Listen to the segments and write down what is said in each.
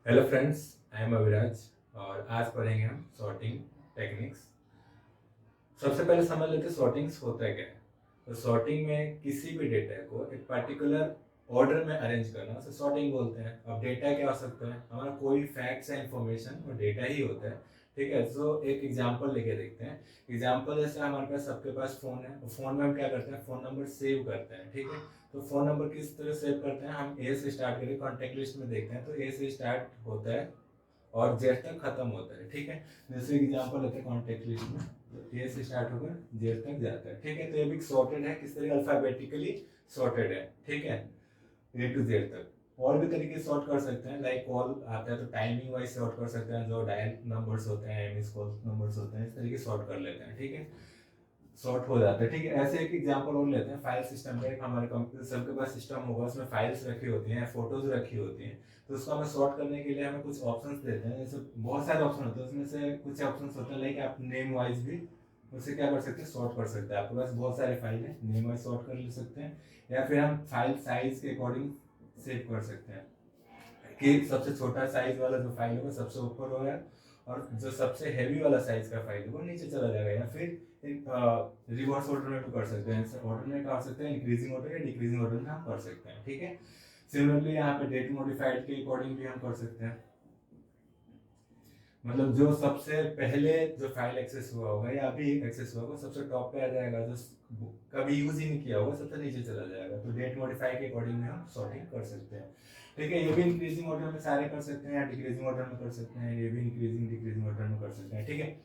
Hello friends, I am Aviraj और आज पढ़ेंगे हम सॉर्टिंग टेक्निक्स। सबसे पहले समझ लेते हैं सॉर्टिंग्स होता है क्या है। तो सॉर्टिंग में किसी भी डेटा को एक पर्टिकुलर ऑर्डर में अरेंज करना उसे सॉर्टिंग बोलते हैं। अब डेटा क्या हो सकता है, हमारा कोई फैक्ट्स या इंफॉर्मेशन और डेटा ही होता है। ठीक है, तो एक एग्जांपल लेके देखते हैं। एग्जांपल जैसे हमारे पास सबके पास फ़ोन है, फ़ोन में हम क्या करते हैं, फ़ोन नंबर सेव करते हैं। ठीक है, तो फ़ोन नंबर किस तरह सेव करते हैं, हम ए से स्टार्ट करके कॉन्टैक्ट लिस्ट में देखते हैं तो ए से स्टार्ट होता है और जेड तक खत्म होता है। ठीक है, जैसे एग्जांपल लेते हैं कॉन्टैक्ट लिस्ट में, तो ए से स्टार्ट होकर जेड तक जाता है। ठीक है, तो ये भी सॉर्टेड है, किस तरह अल्फाबेटिकली सॉर्टेड है। ठीक है, ए टू जेड तक। और भी तरीके सॉर्ट कर सकते हैं, लाइक कॉल आता है तो टाइमिंग वाइज सॉर्ट कर सकते हैं, जो डायल नंबर्स होते हैं, मिस कॉल नंबर्स होते हैं, इस तरीके सॉर्ट कर लेते हैं। ठीक है, सॉर्ट हो जाता है। ठीक है, ऐसे एक एग्जांपल और लेते हैं फाइल सिस्टम का। एक हमारे कंप्यूटर सबके पास सिस्टम होगा, उसमें फाइल्स रखी होती हैं, फोटोज रखी होती हैं। तो उसको हमें सॉर्ट करने के लिए हमें कुछ ऑप्शंस देते हैं, जैसे बहुत सारे ऑप्शन होते हैं, उसमें से कुछ ऑप्शंस होते हैं लाइक आप नेम वाइज भी उसे क्या कर सकते हैं, सॉर्ट कर सकते हैं। आपके पास बहुत सारे फाइल है, नेम वाइज सॉर्ट कर ले सकते हैं, या फिर हम फाइल साइज के अकॉर्डिंग सेव कर सकते हैं कि सबसे छोटा साइज वाला जो फाइल होगा सबसे ऊपर होगा और जो सबसे हैवी वाला साइज का फाइल होगा नीचे चला जाएगा। या फिर रिवर्स ऑर्डर में भी कर सकते हैं, ऑर्डर में कर सकते हैं, इंक्रीजिंग ऑर्डर या डिक्रीजिंग ऑर्डर में हम कर सकते हैं। ठीक है, सिमिलरली यहाँ पे डेट मॉडिफाइड के अकॉर्डिंग भी हम कर सकते हैं, मतलब जो सबसे पहले जो फाइल एक्सेस हुआ होगा या अभी एक्सेस हुआ होगा सबसे टॉप पे आ जाएगा, जो कभी यूज ही नहीं किया होगा सबसे नीचे चला जाएगा। तो डेट मॉडिफाई के अकॉर्डिंग में हम सॉर्टिंग कर सकते हैं। ठीक है, ये भी इंक्रीजिंग ऑर्डर में सारे कर सकते हैं या डिक्रीजिंग ऑर्डर में कर सकते हैं, ये भी इंक्रीजिंग डिक्रीजिंग ऑर्डर में कर सकते हैं। ठीक है,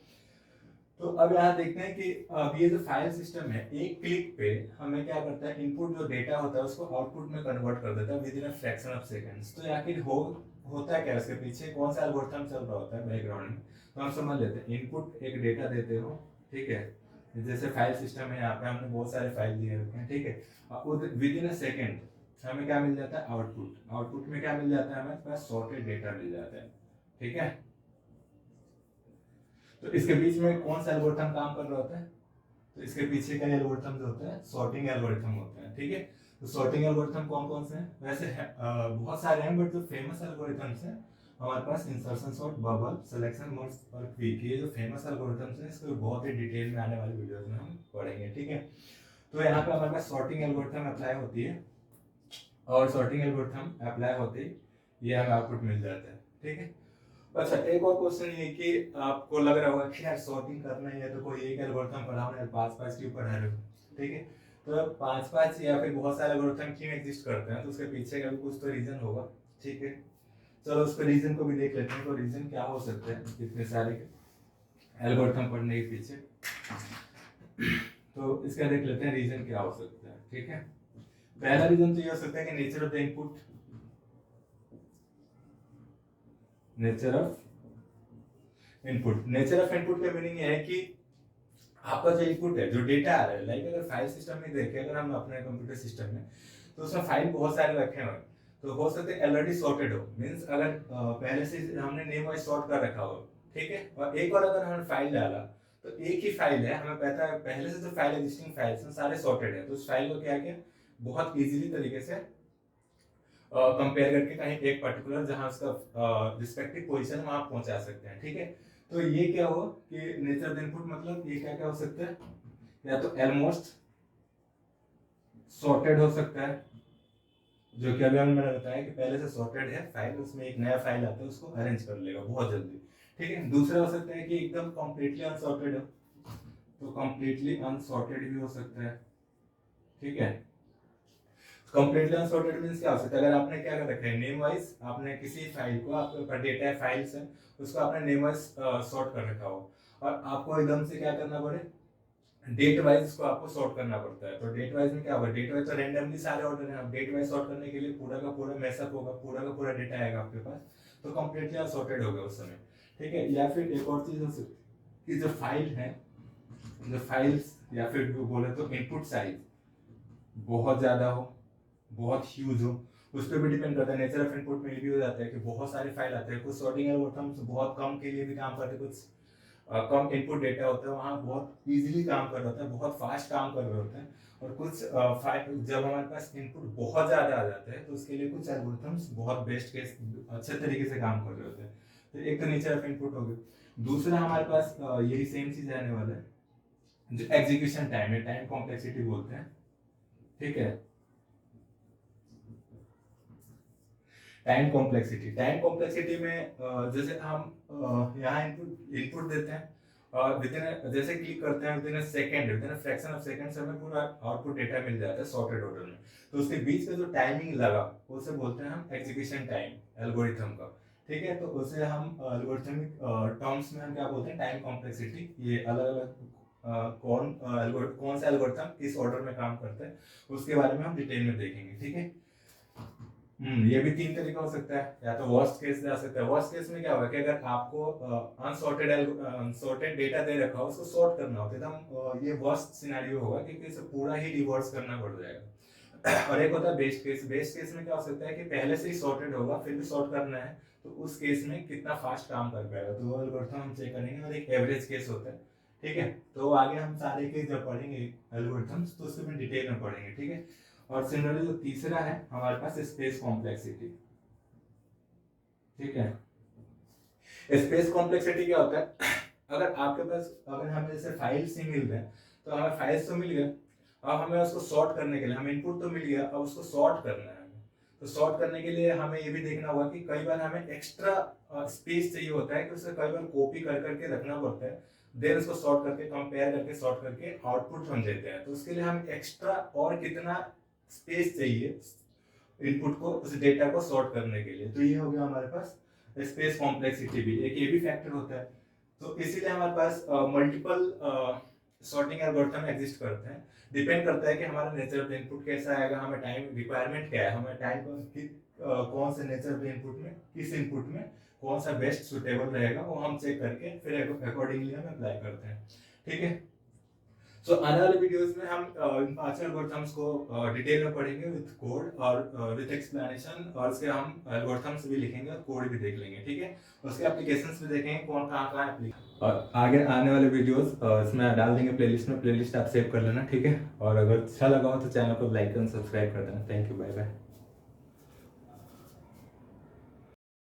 तो अब यहाँ देखते हैं कि अब ये जो फाइल सिस्टम है एक क्लिक पे हमें क्या करता है, इनपुट जो डेटा होता है उसको आउटपुट में कन्वर्ट कर देता है with in a fraction of seconds. तो आखिर होता है क्या, इसके पीछे कौन सा एल्गोरिथम चल रहा होता है बैकग्राउंड में, तो हम समझ लेते हैं। इनपुट एक डेटा देते हो, ठीक है, जैसे फाइल सिस्टम है, यहाँ पे हमने बहुत सारे फाइल दिए रखे हैं। ठीक है, विद इन अ सेकेंड हमें क्या मिल जाता है, आउटपुट। आउटपुट में क्या मिल जाता है, हमें पास सॉर्टेड डेटा मिल जाता है। ठीक है, तो इसके बीच में कौन सा एल्गोरिथम काम कर रहा होता है, तो इसके पीछे का एल्गोरिथम जो होता है सॉर्टिंग एल्गोरिथम होता है। ठीक है, तो सॉर्टिंग एल्गोरिथम कौन कौन से हैं, वैसे बहुत सारे हैं, बट जो फेमस एल्गोरिथम्स हैं हमारे पास इंसर्शन सॉर्ट, बबल, सिलेक्शन, मर्ज और क्विक, ये जो फेमस एल्गोरिथम्स हैं इसको बहुत ही डिटेल में आने वाली वीडियोस में हम पढ़ेंगे। ठीक है, तो यहाँ पे हमारे पास सॉर्टिंग एल्गोरिथम अप्लाई होती है और सॉर्टिंग एल्गोरिथम अप्लाई होते ही ये हमें आउटपुट मिल जाता है। ठीक है, अच्छा एक और क्वेश्चन ये कि आपको लग रहा होगा कि यार सॉर्टिंग करना है तो कोई एक एल्गोरिथम पढ़ाओ ना, पांच पांच क्यों पढ़ा रहे हो। ठीक है, तो पांच पांच या फिर बहुत सारे एल्गोरिथम क्यों एग्जिस्ट करते हैं, तो उसके पीछे का भी कुछ तो रीजन होगा। ठीक है, चलो उसके रीजन को भी देख लेते हैं, तो रीजन क्या हो सकते हैं इतने सारे एल्गोरिथम पढ़ने के पीछे। तो इसका देख लेते हैं रीजन क्या हो सकता है। ठीक है, पहला रीजन तो ये हो सकता है कि nature of the input, nature of input. Nature of input का मीनिंग है कि आपका जो इनपुट है, जो डेटा आ रहा है, लाइक अगर फाइल सिस्टम में देखें, अगर हम अपने कंप्यूटर सिस्टम में, तो उसमें फाइल बहुत सारे रखे हुए हैं, तो हो सकते हैं ऑलरेडी सॉर्टेड हो, मींस अगर पहले से हमने नेम वाइज सॉर्ट कर रखा हो। ठीक है, और एक बार अगर हमने फाइल डाला तो एक ही फाइल है, हमें पता है पहले से जो फाइल एग्जिस्टिंग फाइल्स हैं सारे सॉर्टेड है, तो उस फाइल को क्या किया बहुत इजीली तरीके से कंपेयर करके कहीं एक पर्टिकुलर जहां उसका रिस्पेक्टिव पोजीशन वहां पहुंचा सकते हैं। ठीक है, तो ये क्या हो कि नेचर ऑफ इनपुट मतलब ये क्या क्या हो सकता है, या तो ऑलमोस्ट सॉर्टेड हो सकता है, जो कि अभी मैंने बताया कि पहले से सॉर्टेड है फाइल, उसमें एक नया फाइल आता है उसको अरेंज कर लेगा बहुत जल्दी। ठीक है, दूसरा हो सकता है कि एकदम कंप्लीटली अनसॉर्टेड हो, तो कंप्लीटली अनसॉर्टेड भी हो सकता है। ठीक है, कंप्लीटली अनसॉर्टेड मींस क्या हो सकता है, अगर आपने क्या कर रखा है नेम वाइज, आपने किसी फाइल को, आपके ऊपर डेटा फाइल्स है उसको आपने नेम वाइज सॉर्ट कर रखा हो, और आपको एकदम से क्या करना पड़े, डेट वाइज इसको आपको सॉर्ट करना पड़ता है। तो डेट वाइज में क्या होगा, डेट वाइज तो रैंडमली सारे ऑर्डर हैं, डेट वाइज सॉर्ट करने के लिए पूरा का पूरा मैसअप होगा, पूरा का पूरा डेटा आएगा आपके पास, तो कंप्लीटली अनसॉर्टेड होगा उस समय। ठीक है, या फिर एक और चीज हो सकती है कि जो फाइल है, जो फाइल्स या फिर जो बोले तो इनपुट साइज बहुत ज्यादा हो, बहुत ह्यूज हो, उस पर भी डिपेंड करता है। नेचर ऑफ इनपुट में ये भी हो जाता है कि बहुत सारे फाइल आते हैं, कुछ सॉर्टिंग एल्गोरिथम्स बहुत कम के लिए भी काम करते हैं, कुछ कम इनपुट डेटा होता है वहाँ बहुत इजीली काम कर रहे होते हैं, बहुत फास्ट काम कर रहे होते हैं, और कुछ जब हमारे पास इनपुट बहुत ज़्यादा आ जाता है तो उसके लिए कुछ एल्गोरिथम्स बहुत बेस्ट केस अच्छे तरीके से काम कर रहे होते हैं। तो एक तो नेचर ऑफ इनपुट हो गया। दूसरा हमारे पास यही सेम चीज़ आने वाला है, जो एग्जीक्यूशन टाइम है, टाइम कॉम्प्लेक्सिटी बोलते हैं, ठीक है। टाइम कॉम्प्लेक्सिटी में जैसे हम यहाँ इनपुट इनपुट देते हैं और जैसे क्लिक करते हैं within second, within fraction of second से हमें पूरा आउटपुट डेटा मिल जाता है सॉर्टेड ऑर्डर में। तो उसके बीच का जो टाइमिंग लगा उसे बोलते हैं हम एग्जीक्यूशन टाइम एल्गोरिथम का, ठीक है। तो उसे हम एल्गोरिथमिक टर्म्स में हम क्या बोलते हैं, टाइम कॉम्प्लेक्सिटी। ये अलग अलग कौन सा एल्गोरिथम किस ऑर्डर में काम करता है उसके बारे में हम डिटेल में देखेंगे, ठीक है। ये भी तीन तरीका हो सकता है, या तो वर्स्ट केस जा सकता है। वर्स्ट केस में क्या होगा कि अगर आपको अनसॉर्टेड डेटा दे रखा हो, उसको सॉर्ट करना होता है, एकदम ये वर्स्ट सिनेरियो होगा क्योंकि इसे पूरा ही रिवर्स करना पड़ जाएगा। और एक होता है बेस्ट केस। बेस्ट केस में क्या हो सकता है कि पहले से ही सॉर्टेड होगा, फिर भी सॉर्ट करना है, तो उस केस में कितना फास्ट काम कर पाएगा, तो वो एल्गोरिथम हम चेक करेंगे। और एक एवरेज केस होता है, ठीक है। तो आगे हम सारे केस जब पढ़ेंगे एल्गोरिथम्स तो उसको भी डिटेल में पढ़ेंगे, ठीक है। और सिमिलरली जो तीसरा है हमारे पास स्पेस कॉम्प्लेक्सिटी, ठीक है। स्पेस कॉम्प्लेक्सिटी क्या होता है, अगर आपके पास, अगर हमें जैसे फाइल्स ही मिल गए, तो हमें फाइल्स तो मिल गए, अब हमें उसको सॉर्ट करने के लिए, हमें इनपुट तो मिल गया, अब उसको सॉर्ट करना है हमें। तो सॉर्ट करने के लिए हमें ये भी देखना होगा कि कई बार हमें एक्स्ट्रा स्पेस चाहिए होता है कि उसे कई बार कॉपी कर करके रखना पड़ता है, देन उसको सॉर्ट करके कंपेयर करके सॉर्ट करके आउटपुट हम देते हैं। तो उसके लिए हम एक्स्ट्रा और कितना स्पेस चाहिए इनपुट को, उस डेटा को सॉर्ट करने के लिए। तो ये हो गया हमारे पास स्पेस कॉम्प्लेक्सिटी भी एक, ये भी फैक्टर होता है। तो इसीलिए हमारे पास मल्टीपल सॉर्टिंग एल्गोरिथम एग्जिस्ट करते हैं। डिपेंड करता है कि हमारा नेचर ऑफ इनपुट कैसा आएगा, हमें टाइम रिक्वायरमेंट क्या है, हमें टाइम कौन से नेचर ऑफ इनपुट में, किस इनपुट में कौन सा बेस्ट सुटेबल रहेगा, वो हम चेक करके फिर अकॉर्डिंगली हम अप्लाई करते हैं, ठीक है। सो आने वाले वीडियोस में हम इन पांचों एल्गोरिथम्स को डिटेल में पढ़ेंगे विद कोड और विद एक्सप्लेनेशन, और उसके हम एल्गोरिथम्स भी लिखेंगे और कोड भी देख लेंगे, ठीक है। उसके एप्लीकेशंस भी देखेंगे कौन कहाँ कहाँ एप्लीकेशन, और आगे आने वाले वीडियोस इसमें डाल देंगे प्लेलिस्ट में, प्लेलिस्ट आप सेव कर लेना, ठीक है। और अगर अच्छा लगा हो तो चैनल को लाइक एंड सब्सक्राइब कर देना। Thank you, bye bye.